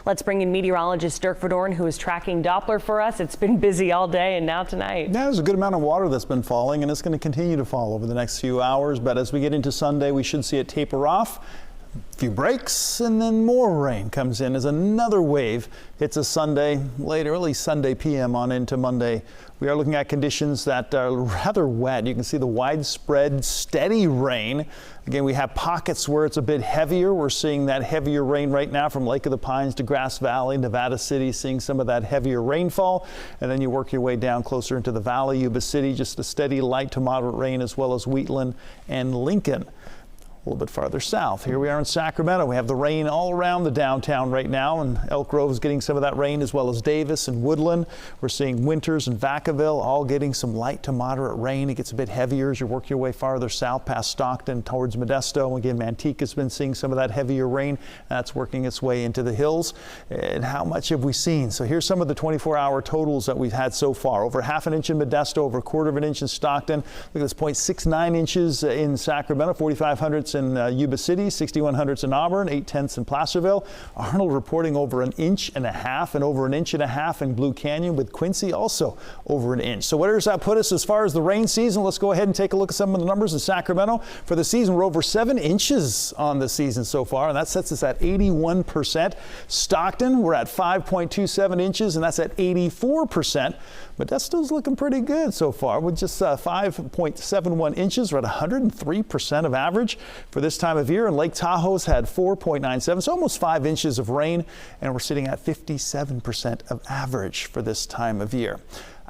Let's bring in meteorologist Dirk Verdorn, who is tracking Doppler for us. It's been busy all day and now tonight. Yeah, there's a good amount of water that's been falling, and it's going to continue to fall over the next few hours. But as we get into Sunday, we should see it taper off. A few breaks, and then more rain comes in as another wave hits us Sunday, late early Sunday PM on into Monday. We are looking at conditions that are rather wet. You can see the widespread steady rain. Again, we have pockets where it's a bit heavier. We're seeing that heavier rain right now from Lake of the Pines to Grass Valley, Nevada City, seeing some of that heavier rainfall. And then you work your way down closer into the valley, Yuba City, just a steady light to moderate rain, as well as Wheatland and Lincoln. A little bit farther south. Here we are in Sacramento. We have the rain all around the downtown right now, and Elk Grove is getting some of that rain, as well as Davis and Woodland. We're seeing Winters and Vacaville all getting some light to moderate rain. It gets a bit heavier as you work your way farther south past Stockton towards Modesto. Again, Manteca has been seeing some of that heavier rain. That's working its way into the hills. And how much have we seen? So here's some of the 24-hour totals that we've had so far. Over ½ inch in Modesto, over ¼ inch in Stockton. Look at this, 0.69 inches in Sacramento, 4,500 in Yuba City, 6,100 in Auburn, 0.8 in Placerville. Arnold reporting over 1.5 inches and over 1.5 inches in Blue Canyon, with Quincy also over 1 inch. So where does that put us as far as the rain season? Let's go ahead and take a look at some of the numbers in Sacramento. For the season, we're over 7 inches on the season so far, and that sets us at 81%. Stockton, we're at 5.27 inches, and that's at 84%. But that still's looking pretty good so far with just 5.71 inches. We're at 103% of average for this time of year. And Lake Tahoe's had 4.97, so almost 5 inches of rain. And we're sitting at 57% of average for this time of year.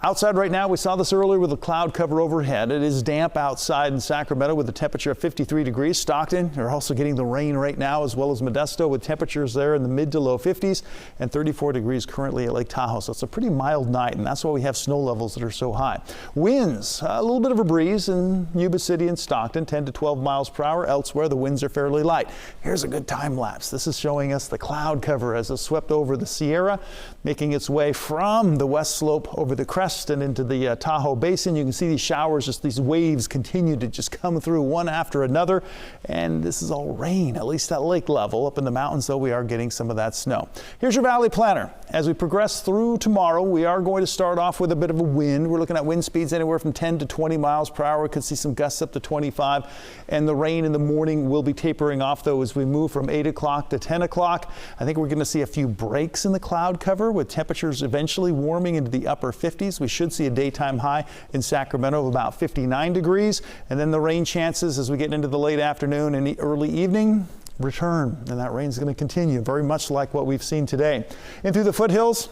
Outside right now, we saw this earlier with the cloud cover overhead. It is damp outside in Sacramento with a temperature of 53 degrees. Stockton, you're also getting the rain right now, as well as Modesto, with temperatures there in the mid to low 50s, and 34 degrees currently at Lake Tahoe. So it's a pretty mild night, and that's why we have snow levels that are so high. Winds, a little bit of a breeze in Yuba City and Stockton, 10 to 12 miles per hour. Elsewhere, the winds are fairly light. Here's a good time lapse. This is showing us the cloud cover as it swept over the Sierra, making its way from the west slope over the crest and into the Tahoe Basin. You can see these showers, just these waves continue to just come through one after another. And this is all rain, at least at lake level. Up in the mountains, though, we are getting some of that snow. Here's your Valley Planner. As we progress through tomorrow, we are going to start off with a bit of a wind. We're looking at wind speeds anywhere from 10 to 20 miles per hour. We could see some gusts up to 25. And the rain in the morning will be tapering off, though, as we move from 8 o'clock to 10 o'clock. I think we're going to see a few breaks in the cloud cover, with temperatures eventually warming into the upper 50s. We should see a daytime high in Sacramento of about 59 degrees. And then the rain chances as we get into the late afternoon and the early evening return. And that rain is going to continue, very much like what we've seen today. And through the foothills,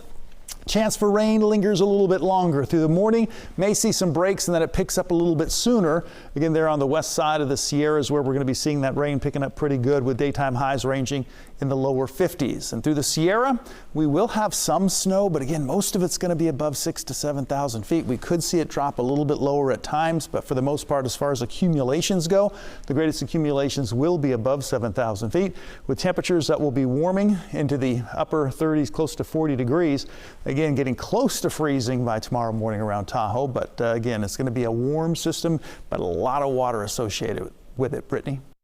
chance for rain lingers a little bit longer through the morning. May see some breaks, and then it picks up a little bit sooner. Again, there on the west side of the Sierras, where we're going to be seeing that rain picking up pretty good, with daytime highs ranging in the lower 50s. And through the Sierra, we will have some snow, but again, most of it's going to be above 6,000 to 7,000 feet. We could see it drop a little bit lower at times, but for the most part, as far as accumulations go, the greatest accumulations will be above 7,000 feet, with temperatures that will be warming into the upper 30s, close to 40 degrees. Again, getting close to freezing by tomorrow morning around Tahoe, but again, it's going to be a warm system, but a lot of water associated with it. Brittany?